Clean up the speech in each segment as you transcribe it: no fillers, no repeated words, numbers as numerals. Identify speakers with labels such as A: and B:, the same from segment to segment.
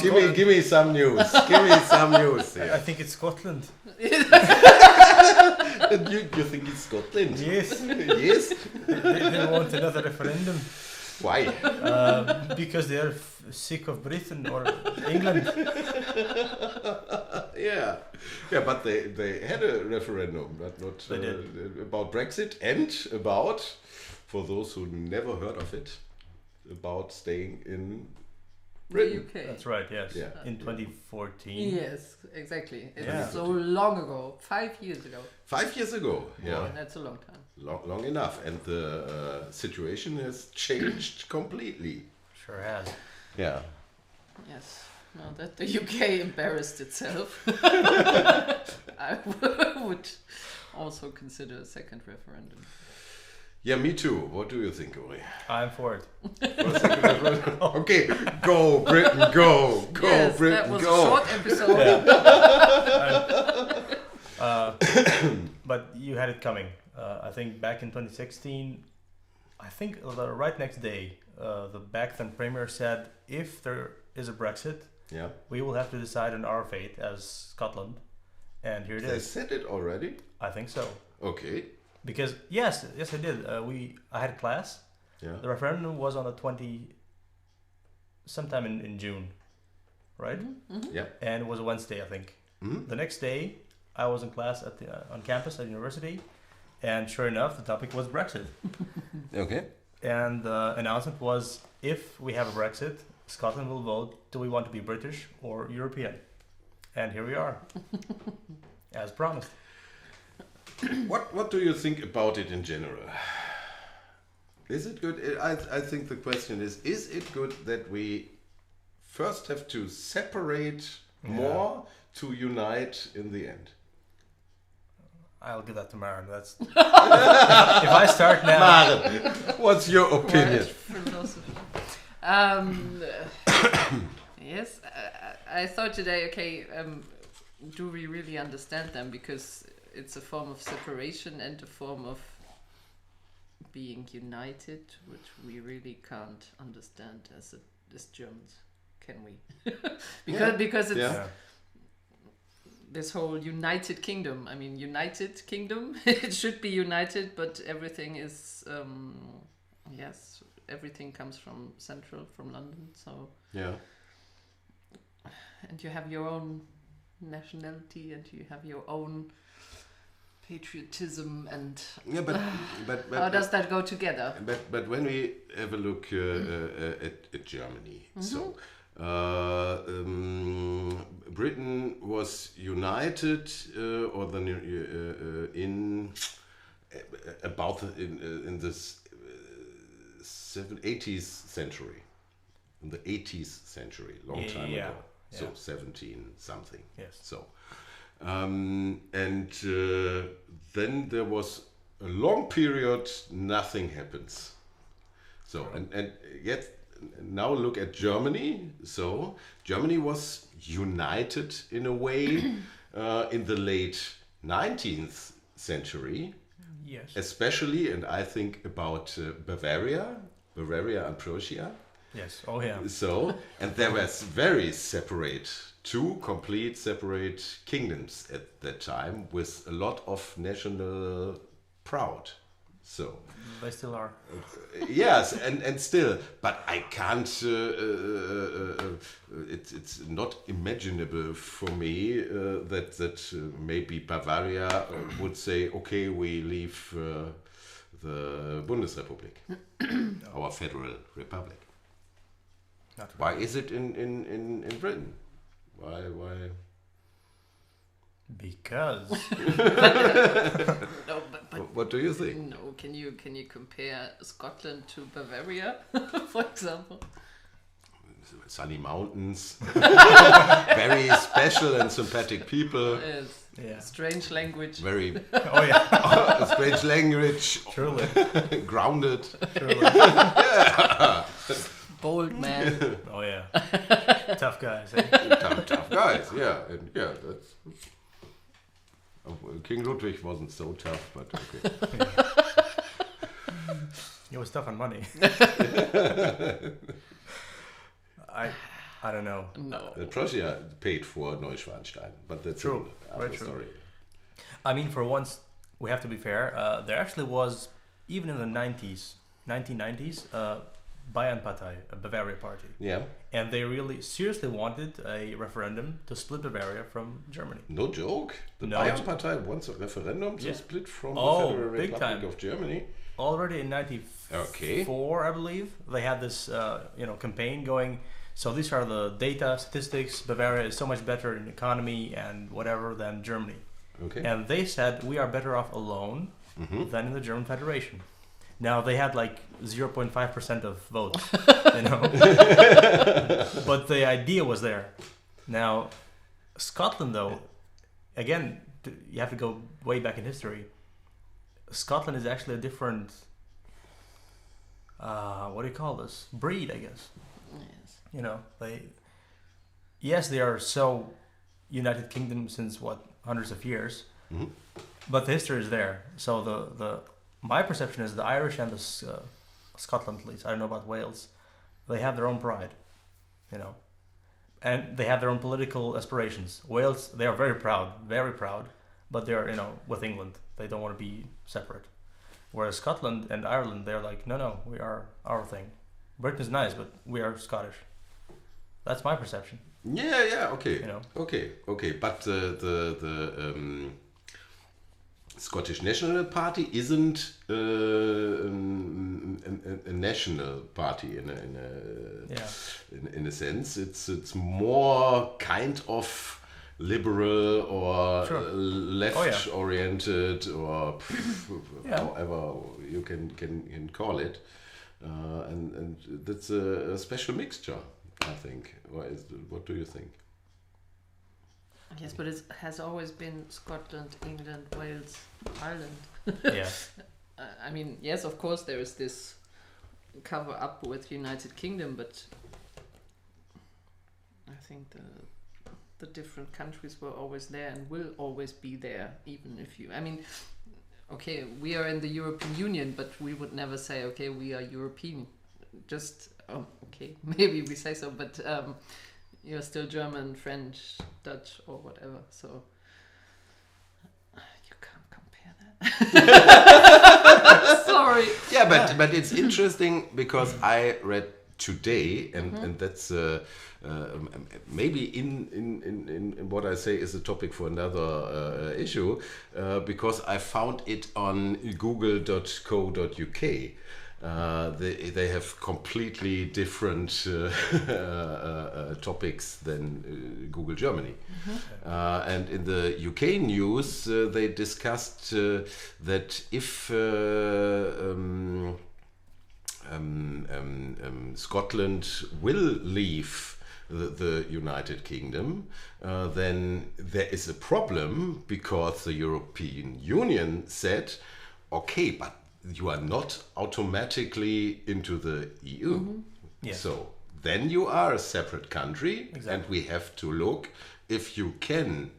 A: Give me some news. Give me some news.
B: I
A: Yeah.
B: think it's Scotland.
A: You think it's Scotland?
B: Yes.
A: Yes.
B: They want another referendum
A: Why?
B: because they are sick of Britain or England.
A: Yeah. Yeah, but they had a referendum, but not
B: They did.
A: about Brexit and about, for those who never heard of it, about staying in
C: The
A: Britain.
C: UK.
B: That's right. Yes.
A: Yeah.
B: In 2014.
C: Yes, exactly. It's
B: Yeah.
C: so long ago. 5 years ago.
A: 5 years ago. Yeah.
C: And that's a long time.
A: Long enough. And the situation has changed completely.
B: Sure has.
A: Yeah.
C: Yes. Now that the UK embarrassed itself, I would also consider a second referendum.
A: Yeah, me too. What do you think, Uri?
B: I'm for it.
A: Okay, go Britain, go
C: Yes,
A: Britain,
C: that was
A: go.
C: a short episode.
B: But you had it coming. I think back in 2016, I think the right next day, the back then premier said, if there is a Brexit,
A: Yeah,
B: we will have to decide on our fate as Scotland. And here it
A: they
B: is.
A: said it already.
B: I think so.
A: Okay.
B: Because yes, I did. I had a class.
A: Yeah.
B: The referendum was on the sometime in June, right?
A: Yeah.
B: And it was a Wednesday, I think.
A: Mhm.
B: The next day, I was in class on campus at university, and sure enough, the topic was Brexit.
A: Okay.
B: And the announcement was, if we have a Brexit, Scotland will vote, do we want to be British or European? And here we are, as promised.
A: What do you think about it in general? Is it good? I think the question is it good that we first have to separate more to unite in the end?
B: I'll give that to Maren. That's if I start now.
A: Maren, what's your opinion?
C: Right, philosophy. Yes, I thought today, okay, do we really understand them? Because it's a form of separation and a form of being united, which we really can't understand as Germans, can we? Because it's
A: Yeah.
C: this whole United Kingdom. I mean, United Kingdom, it should be united, but everything is, yes, everything comes from London, so...
A: Yeah.
C: And you have your own nationality and you have your own patriotism and
A: Yeah, but
C: how does that go together?
A: But when we have a look at Germany, so Britain was united or the in about in this 80s century, in the 80s century, long time ago. So 17 something.
B: Yes.
A: So. And then there was a long period, nothing happens. So, and yet now look at Germany. So, Germany was united in a way in the late 19th century,
B: Yes.
A: especially, and I think about Bavaria and Prussia.
B: Yes. Oh yeah.
A: So, and there was very separate, two complete separate kingdoms at that time with a lot of national pride. So,
B: They still are.
A: yes, and still, but I can't, it's not imaginable for me that maybe Bavaria would say, okay, we leave the Bundesrepublik, our federal republic.
B: Not
A: Why is it in Britain? Why?
B: Because
C: No, but
A: What do you think?
C: no. Can you compare Scotland to Bavaria, for example?
A: Sunny mountains, very special and sympathetic people,
C: Yes.
B: yeah.
C: Strange language.
A: very
B: Oh yeah.
A: strange language,
B: Truly.
A: grounded.
B: Truly.
C: Bold man.
B: Oh yeah. Tough guys. Eh?
A: tough guys, yeah, and yeah, that's. King Ludwig wasn't so tough, but okay.
B: He was tough on money. I don't know.
C: No.
A: Prussia paid for Neuschwanstein, but that's
B: True.
A: another
B: Very true.
A: story.
B: I mean, for once, we have to be fair. There actually was, even in the 1990s, Bayernpartei, a Bavaria party.
A: Yeah.
B: And they really seriously wanted a referendum to split Bavaria from Germany.
A: No joke. The
B: No.
A: Bayernpartei wants a referendum to
B: Yeah.
A: split from
B: Oh,
A: the Federal
B: big
A: Republic
B: time.
A: of Germany.
B: Already in 94, I believe, they had this campaign going. So these are the data, statistics. Bavaria is so much better in economy and whatever than Germany.
A: Okay.
B: And they said we are better off alone than in the German Federation. Now they had like 0.5% of votes, but the idea was there. Now Scotland, though, again, you have to go way back in history. Scotland is actually a different, what do you call this? Breed, I guess.
C: Yes.
B: They are so United Kingdom since hundreds of years, but the history is there. So my perception is the Irish and the Scotland, at least, I don't know about Wales, they have their own pride, and they have their own political aspirations. Wales, they are very proud, but they're, with England, they don't want to be separate. Whereas Scotland and Ireland, they're like, no, we are our thing. Britain's nice, but we are Scottish. That's my perception.
A: Yeah, okay. Okay. But the Scottish National Party isn't a national party in a sense. It's more kind of liberal or left oriented or however you can call it, and that's a special mixture, I think. What do you think?
C: Yes, but it has always been Scotland, England, Wales, Ireland.
B: Yeah.
C: I mean, yes, of course there is this cover up with United Kingdom, but I think the different countries were always there and will always be there, even if you... I mean, okay, we are in the European Union, but we would never say, okay, we are European. Just, okay, maybe we say so, but you're still German, French, Dutch, or whatever, so you can't compare that. Sorry.
A: Yeah, but it's interesting because I read today, and that's maybe in what I say is a topic for another issue, because I found it on google.co.uk. They have completely different topics than Google Germany. And in the UK news, they discussed that if Scotland will leave the United Kingdom, then there is a problem because the European Union said, okay, but you are not automatically into the EU.
B: Yes.
A: So then you are a separate country,
B: Exactly.
A: and we have to look if you can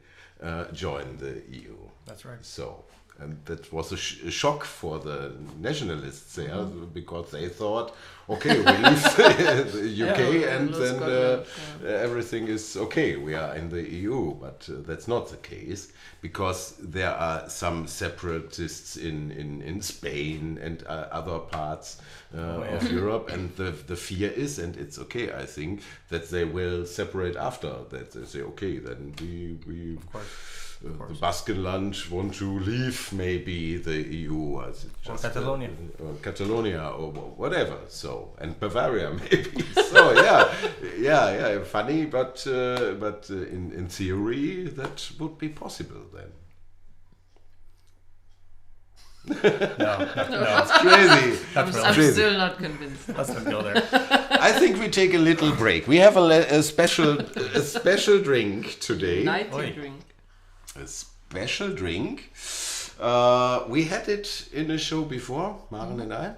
A: join the EU.
B: That's right.
A: So, and that was a shock for the nationalists there, because they thought, okay, we leave the UK and then everything is okay, we are in the EU, but that's not the case, because there are some separatists in Spain and other parts of Europe, and the fear is, and it's okay, I think, that they will separate after, that they say, okay, then we
B: Of course.
A: the Baskenland want to leave maybe the EU, or
B: Catalonia.
A: or Catalonia or whatever. So, and Bavaria maybe. So yeah, funny, but in theory that would be possible then.
B: No.
A: It's crazy.
C: I'm
A: crazy.
C: still not convinced.
B: Let's not go there.
A: I think we take a little break. We have a special drink today.
C: Nighty
B: Oi.
C: drink.
A: A special drink. We had it in a show before, Maren and I.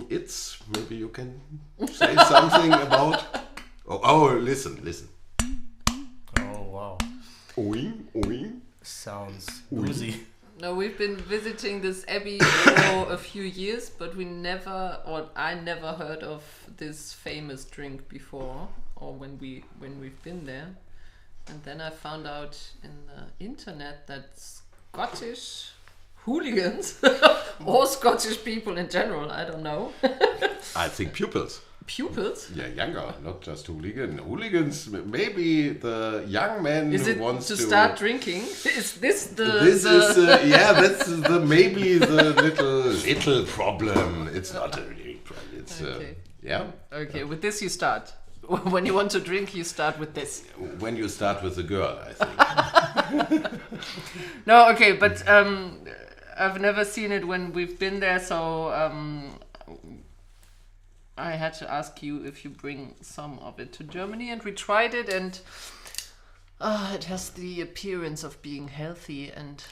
A: It's, maybe you can say something about. Oh, listen.
B: Oh wow.
A: Oing, oing.
B: Sounds oozy.
C: No, we've been visiting this abbey for a few years, but I never heard of this famous drink before, or when we've been there. And then I found out in the internet that Scottish hooligans, or Scottish people in general, I don't know.
A: I think pupils.
C: Pupils?
A: Yeah, younger, not just hooligan. Hooligans, maybe the young man
C: Is
A: who
C: it
A: wants
C: to start drinking? Is this the...
A: That's maybe the little problem. It's not a real problem. It's,
C: Okay.
A: yeah.
C: Okay, with this you start. When you want to drink, you start with this.
A: When you start with a girl, I think.
C: No, okay, but I've never seen it when we've been there, so I had to ask you if you bring some of it to Germany, and we tried it, and it has the appearance of being healthy, and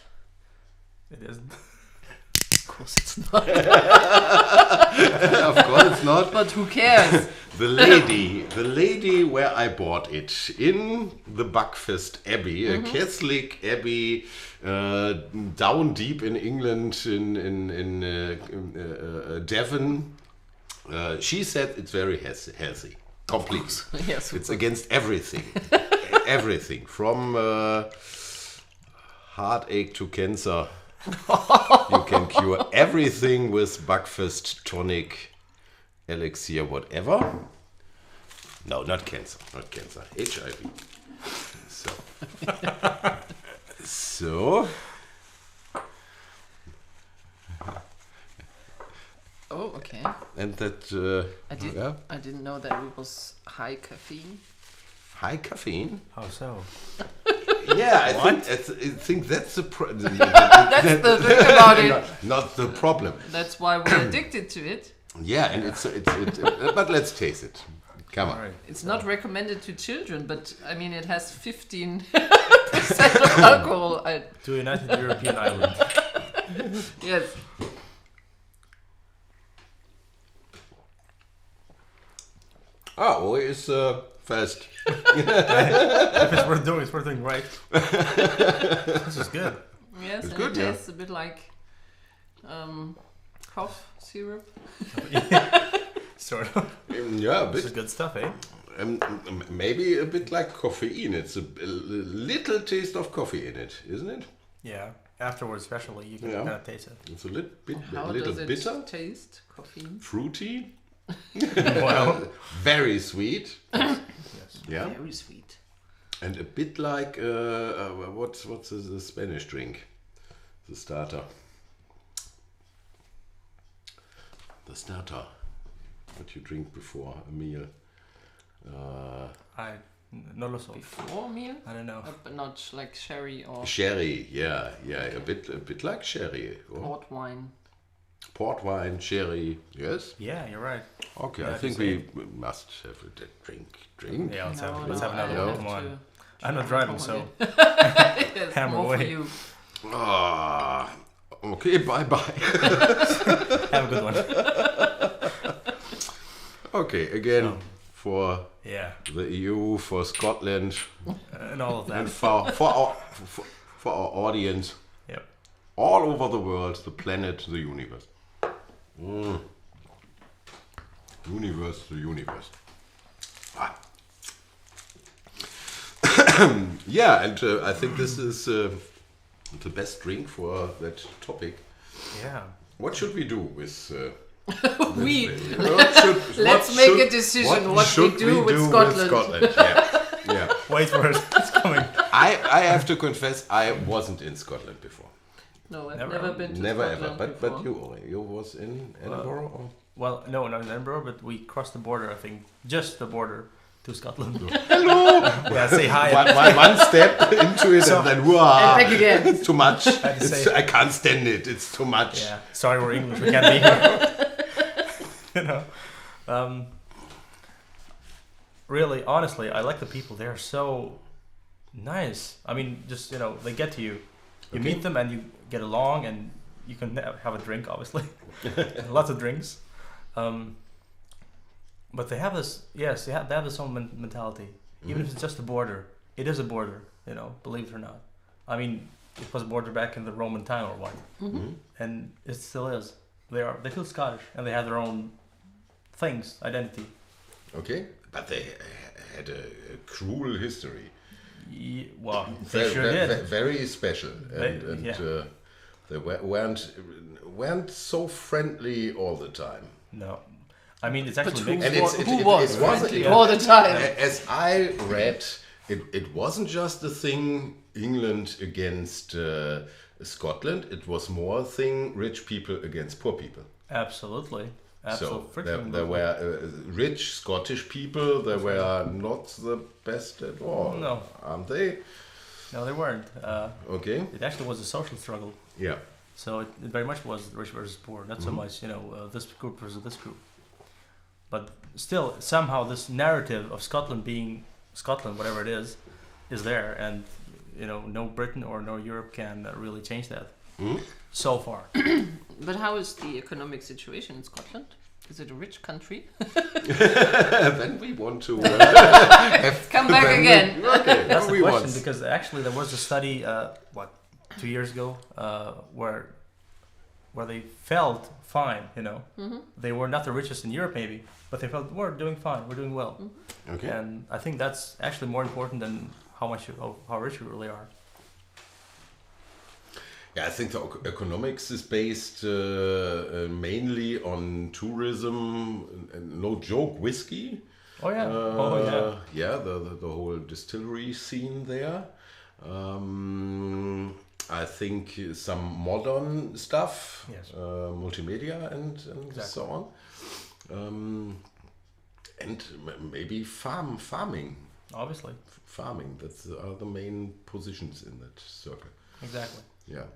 B: It isn't.
C: of course it's not.
A: Of course it's not.
C: But who cares?
A: The lady where I bought it in the Buckfast Abbey, a Catholic abbey down deep in England, in Devon. She said it's very healthy, complete.
C: Yes,
A: It's against everything, everything from heartache to cancer. You can cure everything with Buckfast Tonic Elixir, whatever. No, not cancer, HIV. So.
C: Oh, okay.
A: And that.
C: I didn't know that it was high caffeine.
A: High caffeine.
B: How so?
A: Yeah, I think that's the problem.
C: That's the thing about it.
A: Not the problem.
C: That's why we're addicted to it.
A: Yeah, and it's but let's taste it. Come on.
B: All right.
C: It's not recommended to children, but I mean it has 15% of alcohol.
B: To a United European island.
C: Yes.
A: Oh, it's fast.
B: If it's worth doing right. This is good.
C: Yes,
A: It's
C: and
A: good,
C: it
A: yeah.
C: tastes a bit like cough syrup.
B: Sort of.
A: Yeah, a
B: This is
A: bit.
B: good stuff, eh?
A: Maybe a bit like caffeine. It's a little taste of coffee in it, isn't it?
B: Yeah. Afterwards, especially, you can
A: Yeah.
B: kind of taste it.
A: It's a little
C: How does it
A: bitter,
C: taste? Coffee?
A: fruity,
B: Wow.
A: very sweet.
B: Yes.
A: Yeah,
C: Very sweet.
A: and a bit like what's the Spanish drink? The starter. The starter. What you drink before a meal?
B: No lo so.
C: Before meal?
B: I don't know.
C: But not like sherry or
A: Sherry. Yeah, a bit like sherry. Or
C: port wine.
A: port wine, sherry. Yes.
B: Yeah, you're right.
A: Okay,
B: Yeah,
A: I think
B: just
A: we must have a drink.
B: Yeah, let's
C: No,
B: have
C: I
B: another one.
C: have
B: Come on.
C: to
B: I'm not driving, so
C: yes,
B: Hammer
C: more for
B: away.
C: you.
A: Ah, okay, bye.
B: have a good one.
A: Okay, again
B: So.
A: for
B: Yeah,
A: the EU, for Scotland,
B: and all of
A: and
B: that.
A: for our audience
B: Yep.
A: all over the world, the planet, the universe. Universe. Ah. Yeah, and I think this is the best drink for that topic.
B: Yeah.
A: What should we do with?
C: Let's make a decision what we
A: should
C: do with Scotland.
A: Yeah.
B: Wait for it. It's coming.
A: I have to confess, I wasn't in Scotland before.
C: No, I've
B: Never.
C: never been to
A: Never
C: Scotland
A: ever.
C: before.
A: But you was in Edinburgh? Or?
B: Well, no, not in Edinburgh, but we crossed the border, I think. Just the border to Scotland.
A: Hello.
B: Yeah, say hi.
A: One step into it and then
C: And back again.
A: it's too much.
B: to say-
A: I can't stand it. It's too much.
B: Yeah. Sorry, we're English. We can't be here. You know. Really, honestly, I like the people. They're so nice. I mean, just they get to you. You
A: Okay.
B: meet them and you get along, and you can have a drink, obviously. Lots of drinks. But they have this. Yes, they have this own mentality. Even if it's just a border, it is a border. Believe it or not. I mean, it was bordered back in the Roman time or what, and it still is. They feel Scottish and they have their own things, identity.
A: Okay, but they had a cruel history.
B: Well, they sure did.
A: Very special, and they weren't so friendly all the time.
B: No, I mean it's actually
C: but
B: mixed.
C: who was friendly all the time?
A: As I read, it wasn't just a thing England against Scotland. It was more a thing rich people against poor people.
B: Absolutely.
A: So there were rich Scottish people. They were not the best at all.
B: No,
A: aren't they?
B: No, they weren't.
A: Okay.
B: It actually was a social struggle.
A: Yeah.
B: So it very much was rich versus poor. Not so much, this group versus this group. But still, somehow this narrative of Scotland being Scotland, whatever it is there, and no Britain or no Europe can really change that. So far.
C: But how is the economic situation in Scotland? Is it a rich country?
A: Then we want to have
C: come back again.
A: Okay,
B: that's the question, because actually there was a study 2 years ago where they felt fine. They were not the richest in Europe maybe, but they felt we're doing fine, we're doing well.
A: Okay.
B: And I think that's actually more important than how rich we really are.
A: Yeah, I think the economics is based mainly on tourism, and no joke, whiskey.
B: Oh yeah,
A: Yeah, the whole distillery scene there. I think some modern stuff,
B: yes.
A: Multimedia and
B: exactly.
A: so on. And maybe farming.
B: Obviously.
A: Farming, that's are the main positions in that circle.
B: Exactly.
A: Yeah.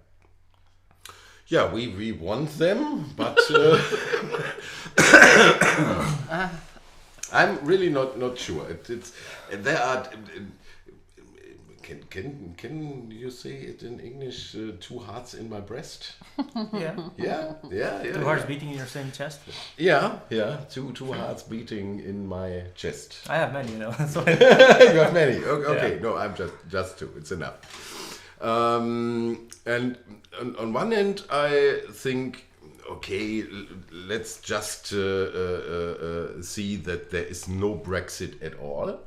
A: Yeah, we want them, but I'm really not sure. There are. Can you say it in English? Two hearts in my breast.
B: Yeah.
A: Yeah.
B: Two hearts beating in your same chest.
A: Yeah. Two hearts beating in my chest.
B: I have many, So
A: You have many. Okay.
B: Yeah.
A: No, I'm just two. It's enough. And on one end, I think, okay, let's just see that there is no Brexit at all.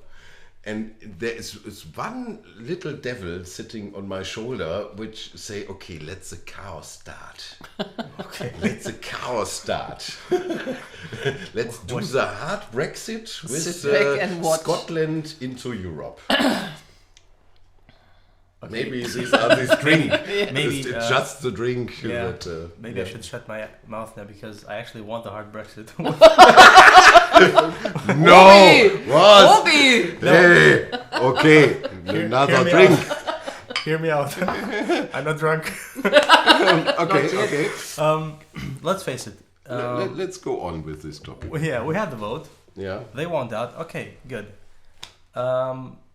A: And there is one little devil sitting on my shoulder which say, okay, let the chaos start.
B: Okay.
A: Let the chaos start. Let's do the hard Brexit with Scotland into Europe. Okay. Maybe these are this drink.
B: Maybe
A: it's just the drink.
B: Yeah. Maybe I should shut my mouth now because I actually want the hard Brexit.
A: No, what?
C: Obi!
A: Hey, okay, another drink.
B: Hear me out. I'm not drunk.
A: Okay.
B: Let's face it.
A: Let's go on with this topic.
B: Yeah, we had the vote.
A: Yeah.
B: They want out. Okay, good.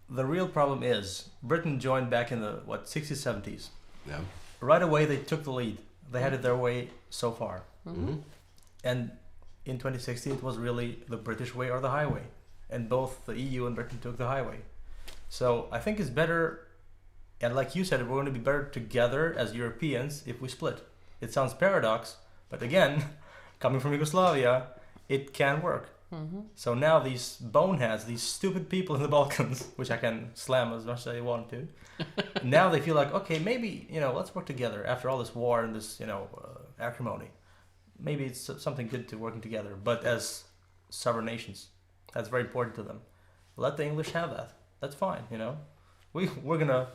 B: The real problem is Britain joined back in the 60s, 70s.
A: Yeah.
B: Right away they took the lead. They had it their way so far.
A: Mm-hmm.
B: And in 2016 it was really the British way or the highway. And both the EU and Britain took the highway. So I think it's better, and like you said, we're going to be better together as Europeans if we split. It sounds paradox, but again, coming from Yugoslavia, it can work. Mm-hmm. So now these boneheads, these stupid people in the Balkans, which I can slam as much as I want to, now they feel like, okay, maybe, let's work together after all this war and this, acrimony. Maybe it's something good to working together, but as sovereign nations, that's very important to them. Let the English have that. That's fine, We're gonna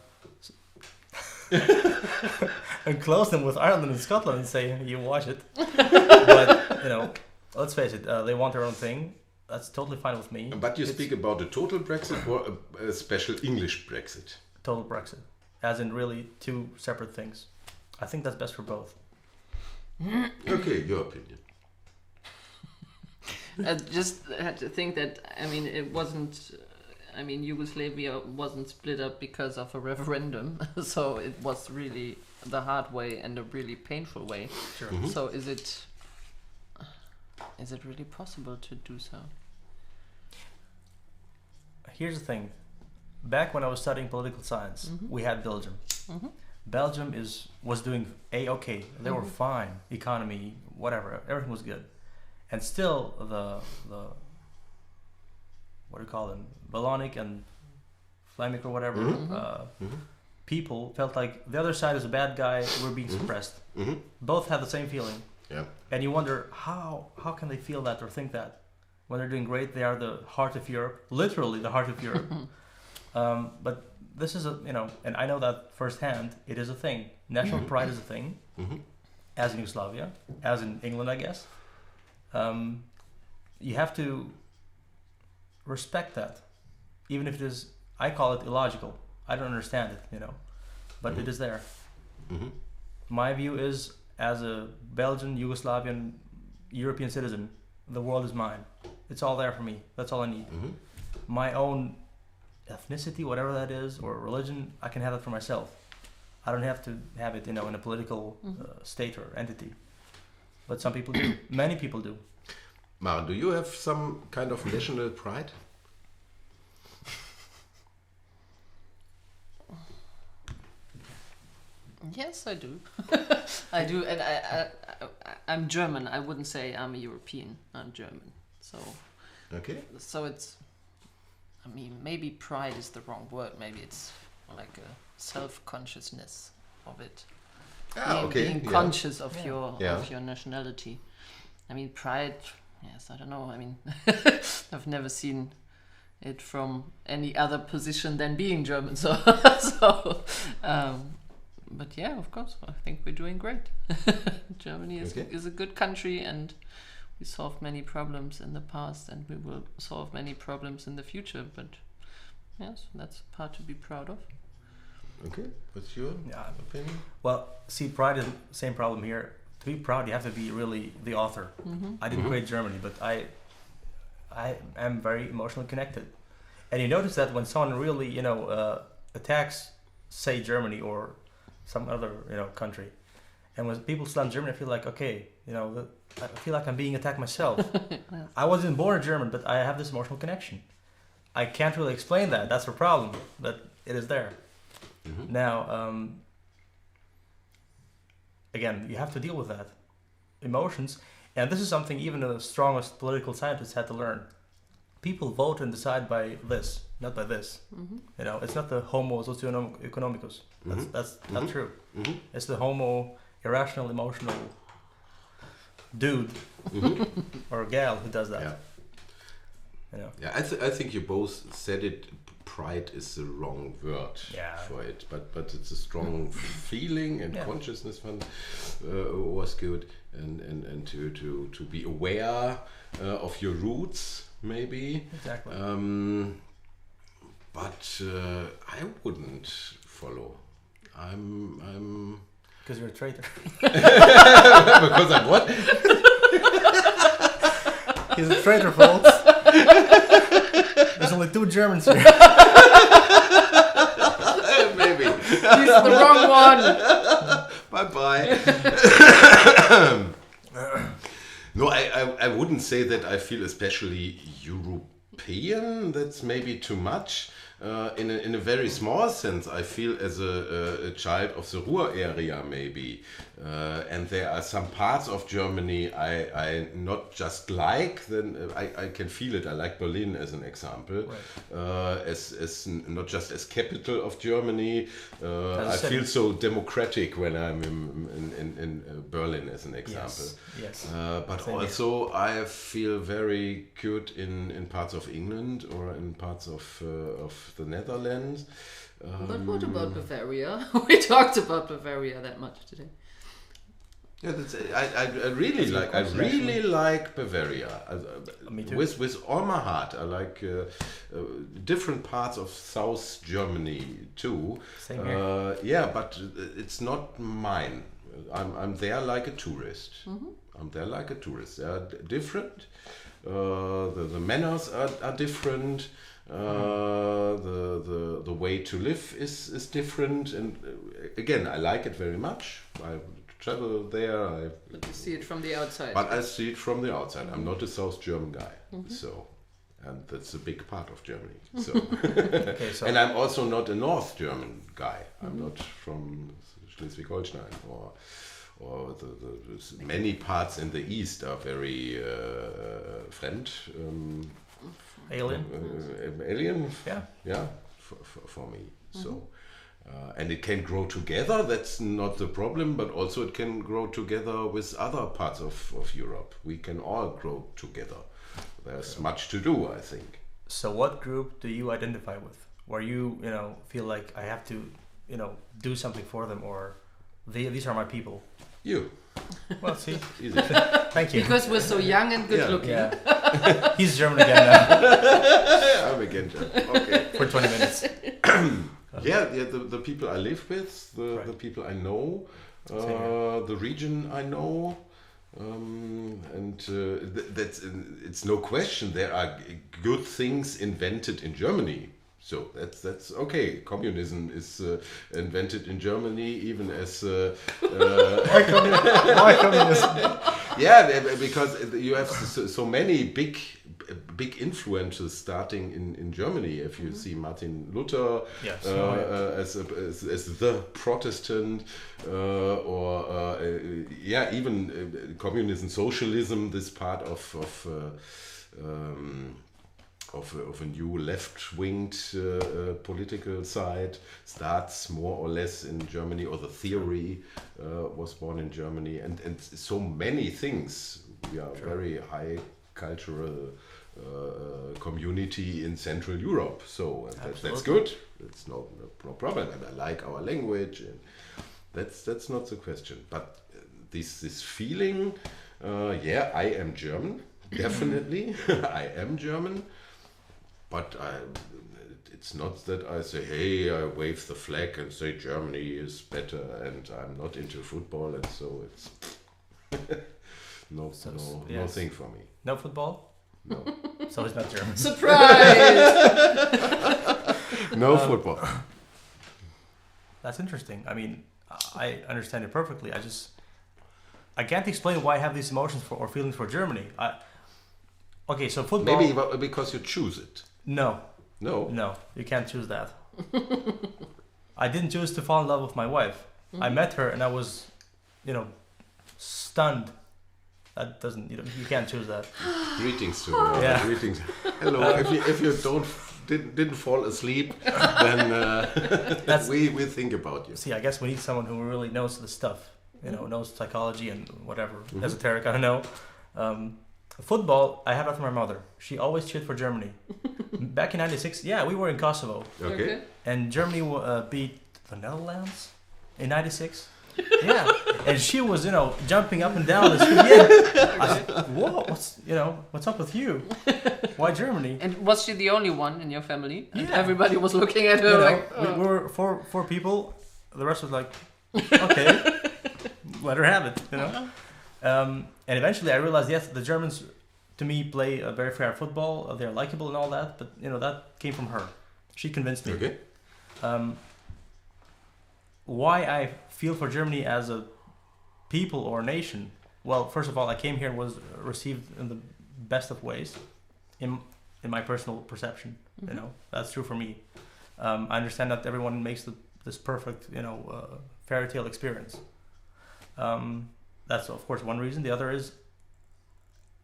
B: enclose them with Ireland and Scotland and say, you watch it. But, let's face it, they want their own thing. That's totally fine with me.
A: But you speak about a total Brexit or a special English Brexit?
B: Total Brexit. As in really two separate things. I think that's best for both.
A: Okay, your opinion.
C: I just had to think that, it wasn't... Yugoslavia wasn't split up because of a referendum. So it was really the hard way and a really painful way.
B: Sure.
A: Mm-hmm.
C: So is it really possible to do so?
B: Here's the thing. Back when I was studying political science, we had Belgium. Mm-hmm. Belgium was doing a-okay. They were fine. Economy, whatever, everything was good. And still the what do you call them? Wallonic and Flemish or whatever people felt like the other side is a bad guy. We're being suppressed. Both had the same feeling.
A: Yeah.
B: And you wonder how can they feel that or think that when they're doing great? They are the heart of Europe, literally the heart of Europe. But this is and I know that firsthand. It is a thing. National pride is a thing, as in Yugoslavia, as in England, I guess. You have to respect that, even if it is. I call it illogical. I don't understand it, but it is there. My view is, as a Belgian, Yugoslavian, European citizen, the world is mine. It's all there for me. That's all I need. My own ethnicity, whatever that is, or religion, I can have it for myself. I don't have to have it, in a political state or entity. But some people do. Many people do.
A: Maren, do you have some kind of national pride?
C: Yes, I do. I do, and I'm German. I wouldn't say I'm a European. I'm German. So.
A: Okay.
C: So it's. I mean, maybe pride is the wrong word. Maybe it's like a self-consciousness of it. Being conscious of your nationality. I mean, pride. Yes, I don't know. I mean, I've never seen it from any other position than being German. So. But yeah, of course, I think we're doing great. Germany is a good country, and we solved many problems in the past, and we will solve many problems in the future. But yes, that's a part to be proud of.
A: Okay, what's your opinion?
B: Well, see, pride is the same problem here. To be proud, you have to be really the author. I didn't create Germany, but I am very emotionally connected. And you notice that when someone really, attacks, say, Germany or some other country, and when people slam Germany, I feel like I feel like I'm being attacked myself. I wasn't born a German, but I have this emotional connection. I can't really explain that. That's the problem, but it is there. Now, again, you have to deal with that emotions, and this is something even the strongest political scientists had to learn. People vote and decide by this, not by this. It's not the homo socioeconomicus. That's not true. It's the homo irrational, emotional dude or gal who does that.
A: Yeah, I think you both said it. Pride is the wrong word for it, but it's a strong feeling and consciousness was good, and to be aware of your roots. Maybe.
B: Exactly.
A: But I wouldn't follow. I'm.
B: Because you're a traitor.
A: Because I'm what?
B: He's a traitor, folks. There's only 2 Germans here.
A: Maybe.
C: He's the wrong one.
A: Bye. No, I wouldn't say that I feel especially European. That's maybe too much. In a very small sense, I feel as a child of the Ruhr area, maybe. And there are some parts of Germany I not just like, then I can feel it. I like Berlin as an example. Right. As not just as capital of Germany. I feel so democratic when I'm in Berlin as an example.
B: Yes.
A: But same also here. I feel very good in parts of England or in parts of the Netherlands.
C: But what about Bavaria? We talked about Bavaria that much today.
A: Yeah, I really like. I really like Bavaria.
B: Me too.
A: With all my heart, I like different parts of South Germany too.
B: Same here.
A: Yeah, but it's not mine. I'm there like a tourist. I'm there like a tourist. They are different. The manners are different. The way to live is different, and again, I like it very much. I travel there.
C: But you see it from the outside.
A: But I see it from the outside. I'm not a South German guy, so, and that's a big part of Germany. So,
B: okay, so
A: and I'm also not a North German guy. I'm not from Schleswig-Holstein, or the many parts in the east are very friend.
B: Alien.
A: Alien.
B: Yeah.
A: Yeah, for me. So. And it can grow together, that's not the problem, but also it can grow together with other parts of Europe. We can all grow together. There's much to do, I think.
B: So what group do you identify with? Where you feel like I have to, do something for them, or these are my people?
A: You.
B: Well, see.
A: Easy.
B: Thank you.
C: Because we're so young and good looking.
B: Yeah. He's German again now.
A: I'm again German. Okay.
B: For 20 minutes.
A: The people I live with, the people I know, the region I know, it's no question there are good things invented in Germany. So that's okay. Communism is invented in Germany, even as
B: Why communism?
A: yeah, because you have so many big influences starting in Germany. If you see Martin Luther
B: Yes.
A: as the Protestant, even communism, socialism, this part of a new left-winged political side starts more or less in Germany, or the theory was born in Germany, and so many things. We are very high cultural community in Central Europe, so that's good. It's no problem, and I like our language, and that's not the question. But this feeling, I am German, definitely. I am German. But it's not that I say, hey, I wave the flag and say Germany is better, and I'm not into football, and so it's no thing for me.
B: No football?
A: No.
B: So he's not German.
C: Surprise!
A: No football.
B: That's interesting. I mean, I understand it perfectly. I can't explain why I have these emotions or feelings for Germany. Okay, so football...
A: Maybe because you choose it.
B: No, you can't choose that. I didn't choose to fall in love with my wife. I met her and I was, stunned. That doesn't, you can't choose that.
A: Greetings to her. Yeah. Greetings. Hello. If you didn't fall asleep, then we think about you.
B: See, I guess we need someone who really knows the stuff. Knows psychology and whatever, esoteric. I don't know. Football, I have that from my mother. She always cheered for Germany. Back in '96, we were in Kosovo.
A: Okay.
B: And Germany beat the Netherlands in '96. Yeah. And she was, jumping up and down. I said, whoa, what's up with you? Why Germany?
C: And was she the only one in your family? And
B: Yeah.
C: everybody was looking at her
B: we were four people. The rest was like, okay, let her have it, And eventually I realized, yes, the Germans, to me, play a very fair football. They're likable and all that, but, that came from her. She convinced me.
A: Okay.
B: Why I feel for Germany as a people or nation? Well, first of all, I came here and was received in the best of ways, in my personal perception. That's true for me. I understand that everyone makes this perfect, fairy tale experience. That's of course one reason. The other is,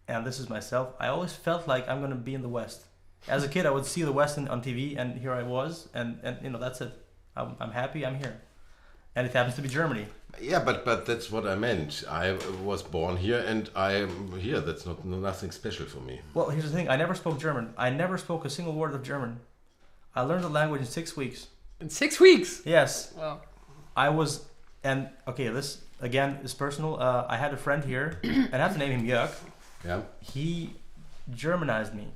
B: and this is myself, I always felt like I'm going to be in the West. As a kid, I would see the West on TV, and here I was, and that's it. I'm happy, I'm here. And it happens to be Germany.
A: Yeah, but that's what I meant. I was born here and I am here. That's nothing special for me.
B: Well, here's the thing. I never spoke German. I never spoke a single word of German. I learned the language in 6 weeks.
C: In 6 weeks?
B: Yes.
C: Wow.
B: This again is personal. I had a friend here, and I have to name him Jörg.
A: Yeah.
B: He Germanized me.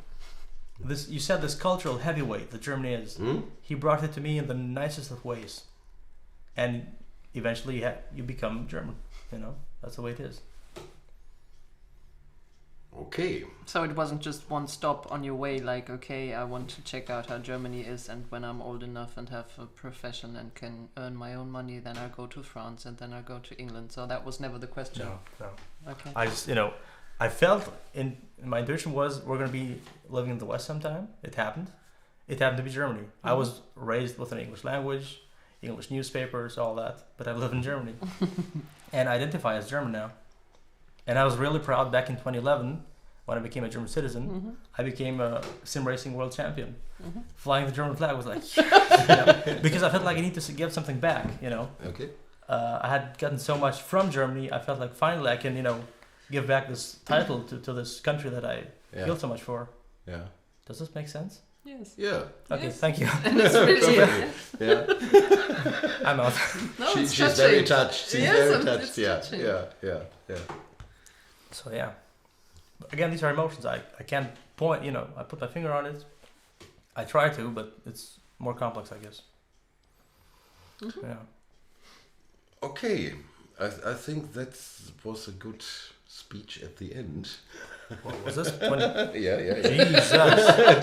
B: You said this cultural heavyweight that Germany is. He brought it to me in the nicest of ways. And eventually you become German. That's the way it is.
A: Okay.
C: So it wasn't just one stop on your way, like, okay, I want to check out how Germany is, and when I'm old enough and have a profession and can earn my own money, then I'll go to France and then I'll go to England. So that was never the question.
B: No.
C: Okay.
B: I just, I felt in my intuition was we're going to be living in the West sometime. It happened. It happened to be Germany. I was raised with an English language. English newspapers, all that. But I live in Germany, and I identify as German now. And I was really proud back in 2011 when I became a German citizen. I became a sim racing world champion. Flying the German flag was like, because I felt like I need to give something back.
A: Okay.
B: I had gotten so much from Germany. I felt like finally I can, give back this title to this country that I feel so much for.
A: Yeah.
B: Does this make sense?
C: Yes.
A: Yeah.
B: Okay,
C: Yes.
B: thank you.
C: It's really,
A: Yeah.
B: I'm out.
C: no, it's
A: She's
C: touching.
A: very touched. She's
C: Yes,
A: very
C: it's
A: touched. Yeah.
C: touching.
A: Yeah.
B: So yeah. But again, these are emotions. I can't point, I put my finger on it. I try to, but it's more complex, I guess. Yeah.
A: Okay. I think that was a good speech at the end.
B: What was this?
A: Yeah.
B: Jesus.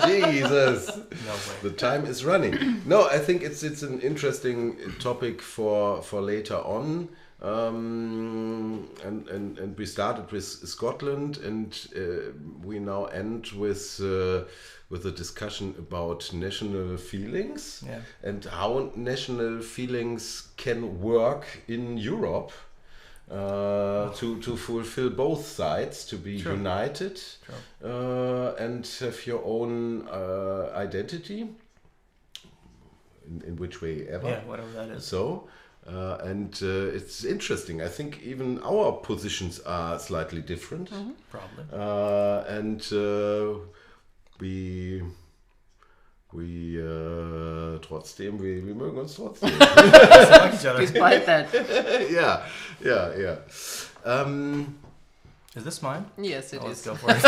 A: Jesus.
B: No way.
A: The time is running. No, I think it's an interesting topic for later on. And we started with Scotland, and we now end with a discussion about national feelings and how national feelings can work in Europe. To fulfill both sides, to be united and have your own identity in which way ever.
B: Yeah, whatever that is.
A: So, it's interesting. I think even our positions are slightly different.
B: Probably.
A: And we trotzdem, wir mögen uns trotzdem.
B: Like each other.
C: Despite that.
A: Yeah.
B: Is this mine?
C: Yes, it
B: Let's
C: is.
B: go for it.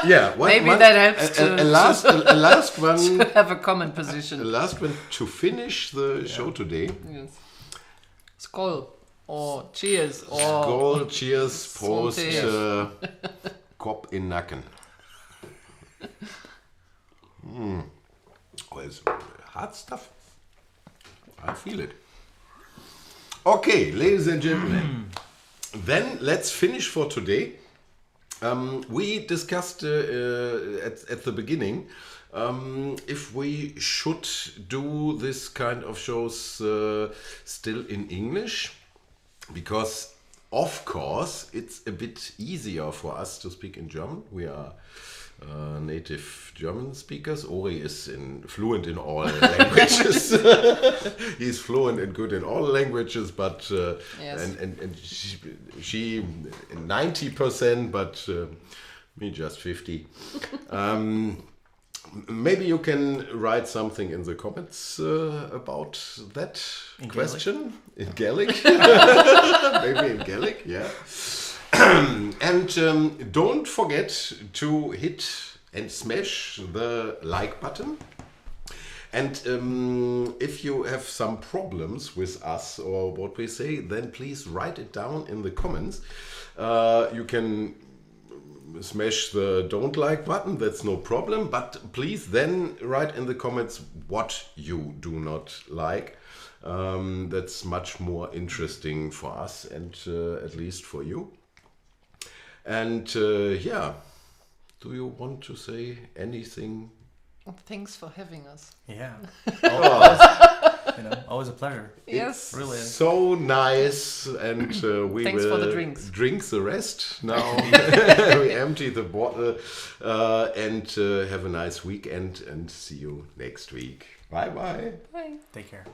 A: Yeah.
C: Maybe that helps
A: a last one.
C: to have a common position.
A: The last one to finish the show today.
C: Yes. Skål or cheers or
A: Skål, cheers, Prost,
C: Santé.
A: Kopf in Nacken. Oh, it's hard stuff. I feel it. Okay, ladies and gentlemen, then let's finish for today. We discussed at the beginning if we should do this kind of shows still in English, because of course it's a bit easier for us to speak in German. We are native German speakers. Ori is fluent in all languages. He's fluent and good in all languages, but
C: Yes.
A: and she 90%, but me just 50. Maybe you can write something in the comments about that
B: In
A: question in Gaelic. Maybe in Gaelic, yeah. And don't forget to hit and smash the like button. And if you have some problems with us or what we say, then please write it down in the comments. You can smash the don't like button, that's no problem, but please then write in the comments what you do not like. That's much more interesting for us and at least for you. And yeah, do you want to say anything?
C: Thanks for having us.
B: Yeah.
A: Oh,
B: Always a pleasure.
C: Yes.
B: Really is.
A: so nice, and we
C: Thanks
A: will
C: for the drinks.
A: drink the rest now. We empty the bottle and have a nice weekend, and see you next week. Bye bye.
C: Bye.
B: Take care.